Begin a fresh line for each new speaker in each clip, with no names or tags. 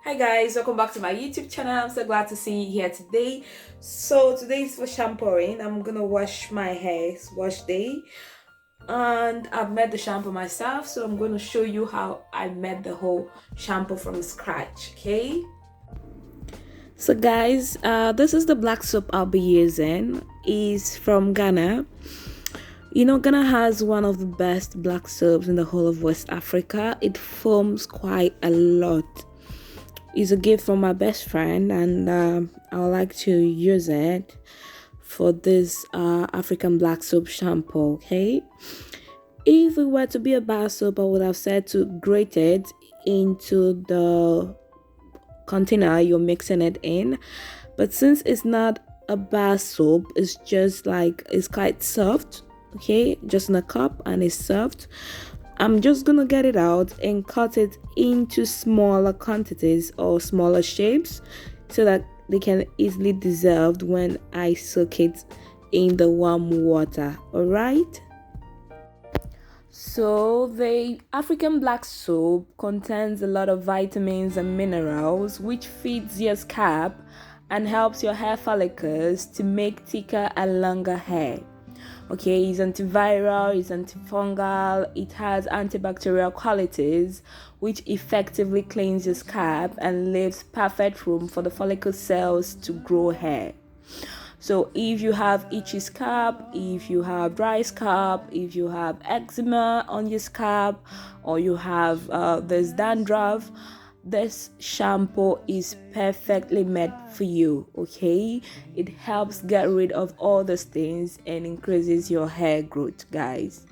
Hi guys, welcome back to my YouTube channel. I'm so glad to see you here today. So today is for shampooing. I'm gonna wash my hair. It's wash day, and I've made the shampoo myself. So I'm gonna show you how I made the whole shampoo from scratch. Okay. So guys, this is the black soap I'll be using. Is from Ghana. Ghana has one of the best black soaps in the whole of West Africa. It foams quite a lot. It's a gift from my best friend, and I would like to use it for this African black soap shampoo. Okay, if it were to be a bar soap, I would have said to grate it into the container you're mixing it in, but since it's not a bar soap, it's just like it's quite soft. Okay, just in a cup and it's soft. I'm just gonna get it out and cut it into smaller quantities or smaller shapes so that they can easily dissolve when I soak it in the warm water. All right. So the African black soap contains a lot of vitamins and minerals which feeds your scalp and helps your hair follicles to make thicker and longer hair. Okay, it's antiviral, it's antifungal, it has antibacterial qualities which effectively cleans your scalp and leaves perfect room for the follicle cells to grow hair. So if you have itchy scalp, if you have dry scalp, if you have eczema on your scalp, or you have this dandruff, this shampoo is perfectly made for you. Okay, it helps get rid of all those things and increases your hair growth, guys.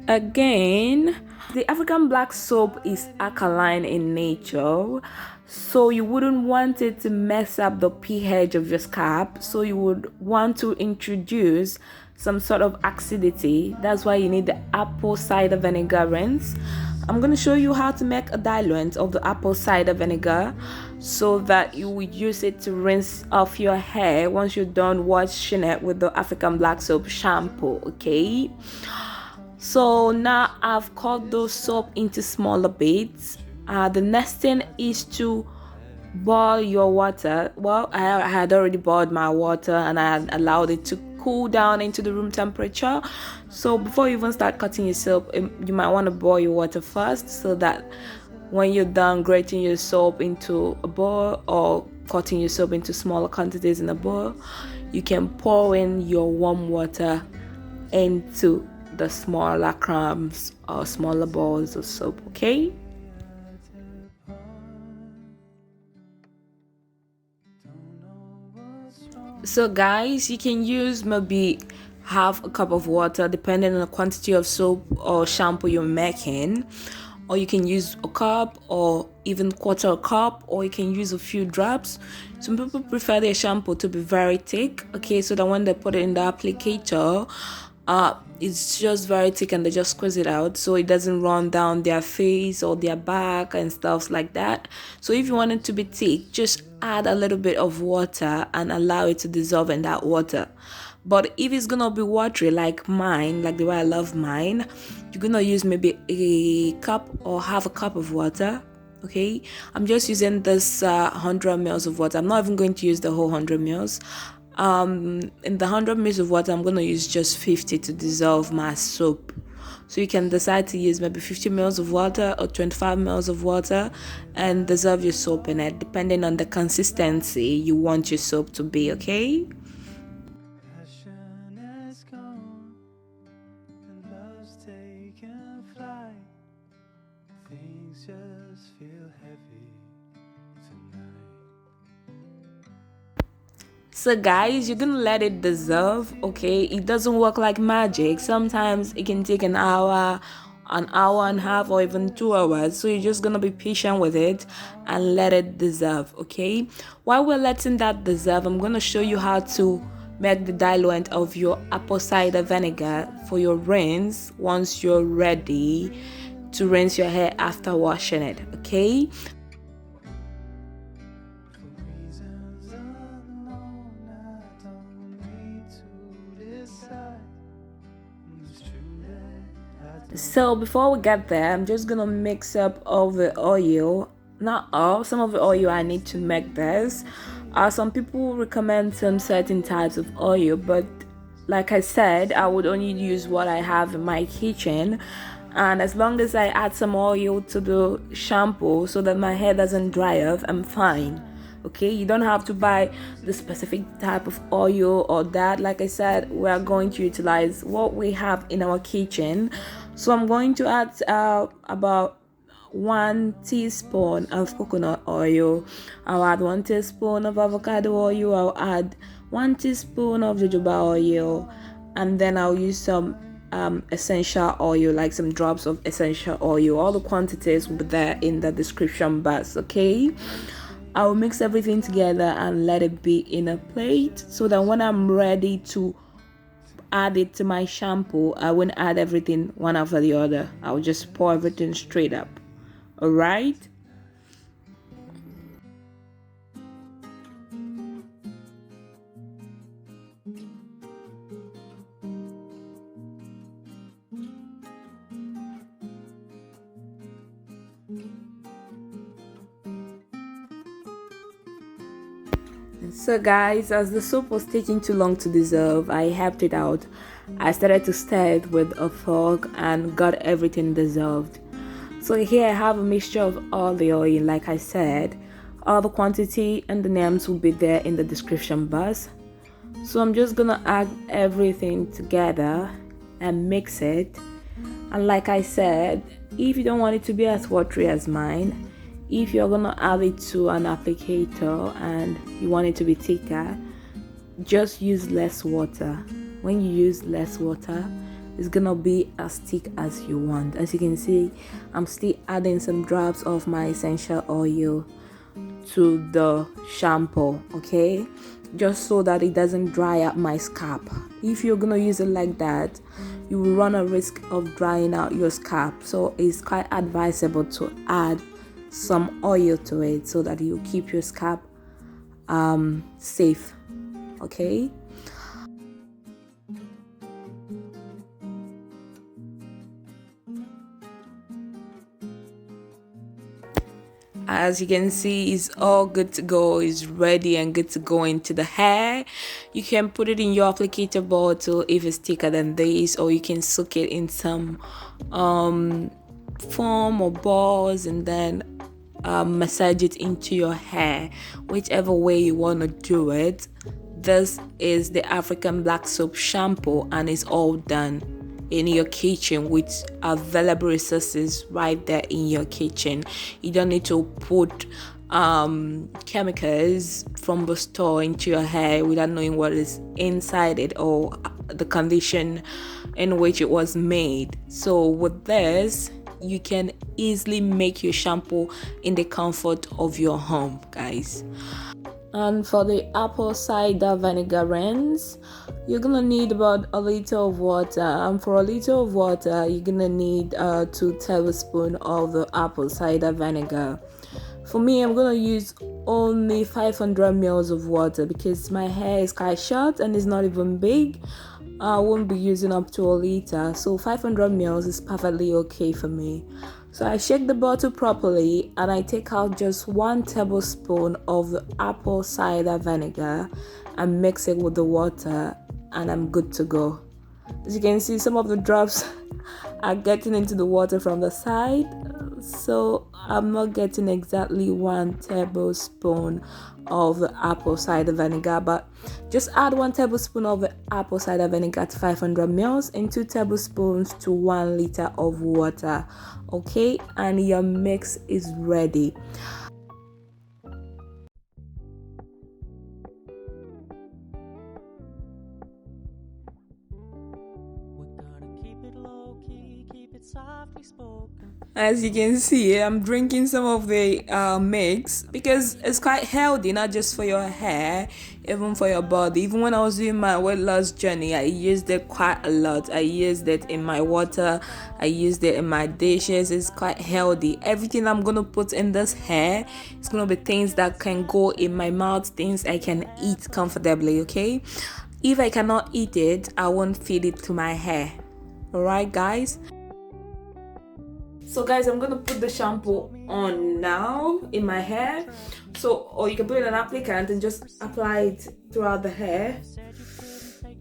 Again, the African black soap is alkaline in nature, so you wouldn't want it to mess up the pH of your scalp, so you would want to introduce some sort of acidity. That's why you need the apple cider vinegar rinse. I'm going to show you how to make a diluent of the apple cider vinegar so that you would use it to rinse off your hair once you're done washing it with the African black soap shampoo. Okay, so now I've cut those soap into smaller bits. The next thing is to boil your water. Well, I had already boiled my water and I had allowed it to cool down into the room temperature. So before you even start cutting your soap, you might want to boil your water first so that when you're done grating your soap into a bowl or cutting your soap into smaller quantities in a bowl, you can pour in your warm water into the smaller crumbs or smaller balls of soap. Okay, so guys, you can use maybe half a cup of water depending on the quantity of soap or shampoo you're making, or you can use a cup or even quarter a cup, or you can use a few drops. Some people prefer their shampoo to be very thick, okay, so that when they put it in the applicator, it's just very thick and they just squeeze it out so it doesn't run down their face or their back and stuff like that. So if you want it to be thick, just add a little bit of water and allow it to dissolve in that water. But if it's gonna be watery like mine, like the way I love mine, you're gonna use maybe a cup or half a cup of water. Okay, I'm just using this 100 ml of water. I'm not even going to use the whole 100 ml. In the 100 ml of water, I'm going to use just 50 to dissolve my soap. So you can decide to use maybe 50 ml of water or 25 ml of water and dissolve your soap in it, depending on the consistency you want your soap to be. Okay, so guys, you're gonna let it dissolve. Okay, it doesn't work like magic. Sometimes it can take an hour and a half, or even 2 hours. So you're just gonna be patient with it and let it dissolve. Okay, while we're letting that dissolve, I'm gonna show you how to make the diluent of your apple cider vinegar for your rinse once you're ready to rinse your hair after washing it. Okay, So before we get there, I'm just gonna mix up all the oil. Not all, some of the oil I need to make this. Some people recommend some certain types of oil, but like I said, I would only use what I have in my kitchen. And as long as I add some oil to the shampoo so that my hair doesn't dry off, I'm fine. Okay, you don't have to buy the specific type of oil or that. Like I said, we are going to utilize what we have in our kitchen. So I'm going to add about 1 teaspoon of coconut oil. I'll add 1 teaspoon of avocado oil. I'll add 1 teaspoon of jojoba oil, and then I'll use some essential oil, like some drops of essential oil. All the quantities will be there in the description box. Okay, I'll mix everything together and let it be in a plate so that when I'm ready to add it to my shampoo, I won't add everything one after the other. I'll just pour everything straight up. All right. So guys, as the soap was taking too long to dissolve, I helped it out. I started to stir it with a fork and got everything dissolved. So here I have a mixture of all the oil. Like I said, all the quantity and the names will be there in the description box. So I'm just gonna add everything together and mix it. And like I said, if you don't want it to be as watery as mine, if you're gonna add it to an applicator and you want it to be thicker, just use less water. When you use less water, it's gonna be as thick as you want. As you can see, I'm still adding some drops of my essential oil to the shampoo, okay, just so that it doesn't dry up my scalp. If you're gonna use it like that, you will run a risk of drying out your scalp. So it's quite advisable to add some oil to it so that you keep your scalp safe. Okay, as you can see, it's all good to go. It's ready and good to go into the hair. You can put it in your applicator bottle if it's thicker than this, or you can soak it in some foam or balls and then massage it into your hair, whichever way you want to do it. This is the African black soap shampoo, and it's all done in your kitchen with available resources right there in your kitchen. You don't need to put chemicals from the store into your hair without knowing what is inside it or the condition in which it was made. So with this, you can easily make your shampoo in the comfort of your home, guys. And for the apple cider vinegar rinse, you're gonna need about a liter of water. And for a liter of water, you're gonna need 2 tablespoons of the apple cider vinegar. For me, I'm gonna use only 500 ml of water because my hair is quite short and it's not even big. I won't be using up to a liter, so 500 ml is perfectly okay for me. So I shake the bottle properly and I take out just 1 tablespoon of the apple cider vinegar and mix it with the water, and I'm good to go. As you can see, some of the drops are getting into the water from the side, so I'm not getting exactly 1 tablespoon of the apple cider vinegar, but just add 1 tablespoon of the apple cider vinegar to 500 ml and 2 tablespoons to 1 liter of water. Okay, and your mix is ready. As you can see, I'm drinking some of the mix because it's quite healthy, not just for your hair, even for your body. Even when I was doing my weight loss journey, I used it quite a lot. I used it in my water, I used it in my dishes. It's quite healthy. Everything I'm gonna put in this hair is gonna be things that can go in my mouth, things I can eat comfortably. Okay, if I cannot eat it, I won't feed it to my hair. All right, guys. So guys, I'm gonna put the shampoo on now in my hair. So, or you can put it in an applicant and just apply it throughout the hair.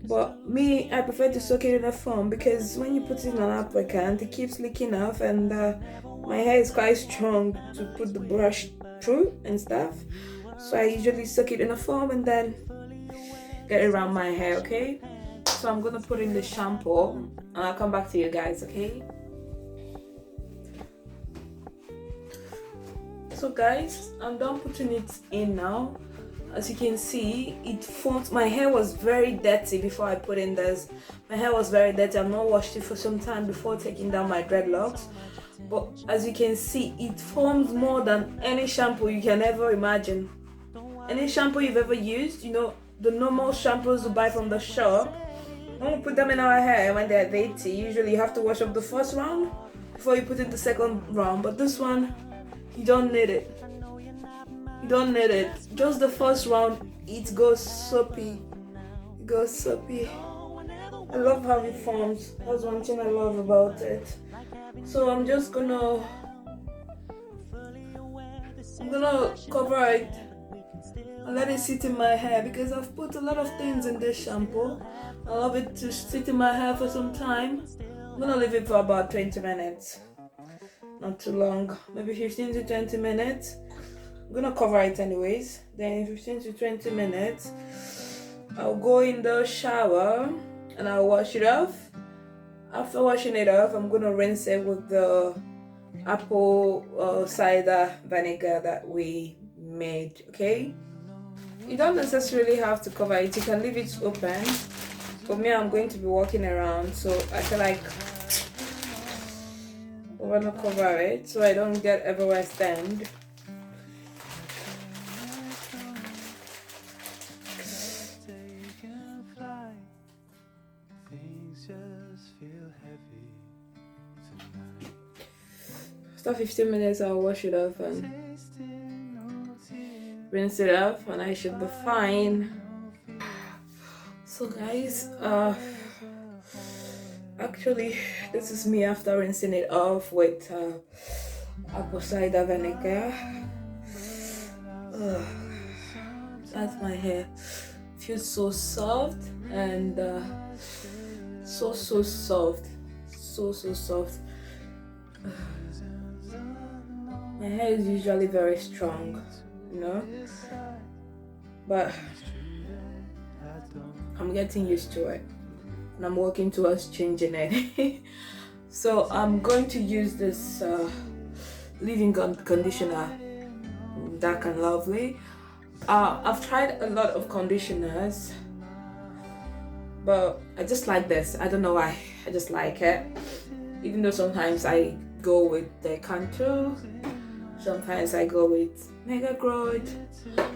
But me, I prefer to soak it in a foam because when you put it in an applicant, it keeps leaking off, and my hair is quite strong to put the brush through and stuff. So I usually soak it in a foam and then get it around my hair, okay? So I'm gonna put in the shampoo and I'll come back to you guys, okay? So guys, I'm done putting it in now. As you can see, it formed. My hair was very dirty before I put in this. My hair was very dirty. I've not washed it for some time before taking down my dreadlocks. But as you can see, it forms more than any shampoo you can ever imagine. Any shampoo you've ever used, you know, the normal shampoos you buy from the shop, when we put them in our hair when they're dirty, usually you have to wash up the first round before you put in the second round. But this one, you don't need it. You don't need it. Just the first round, it goes soapy. It goes soapy. I love how it forms. That's one thing I love about it. So I'm gonna cover it and let it sit in my hair because I've put a lot of things in this shampoo. I love it to sit in my hair for some time. I'm gonna leave it for about 20 minutes. Not too long, maybe 15 to 20 minutes. I'm gonna cover it anyways. Then in 15 to 20 minutes, I'll go in the shower and I'll wash it off. After washing it off, I'm gonna rinse it with the apple cider vinegar that we made, okay? You don't necessarily have to cover it, you can leave it open. For me, I'm going to be walking around, so I feel like I'm gonna cover it so I don't get everywhere stained. After 15 minutes, I'll wash it off and rinse it off, and I should be fine. So guys, actually, this is me after rinsing it off with apple cider vinegar. That's my hair. Feels so soft and so soft, so soft. My hair is usually very strong, you know, but I'm getting used to it and I'm working towards changing it. So I'm going to use this leave-in conditioner, Dark and Lovely. I've tried a lot of conditioners, but I just like this. I don't know why, I just like it. Even though sometimes I go with the Cantu, sometimes I go with Mega Grate.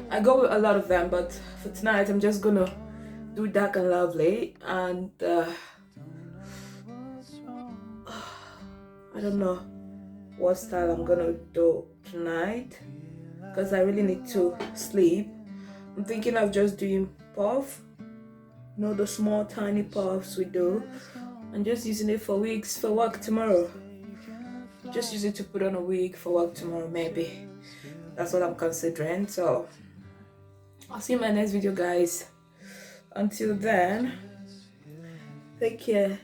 I go with a lot of them, but for tonight I'm just gonna do Dark and Lovely, and I don't know what style I'm gonna do tonight because I really need to sleep. I'm thinking of just doing puff, you know, the small tiny puffs we do, and just using it for wigs for work tomorrow. Just use it to put on a wig for work tomorrow, maybe. That's what I'm considering. So I'll see you in my next video, guys. Until then, take care.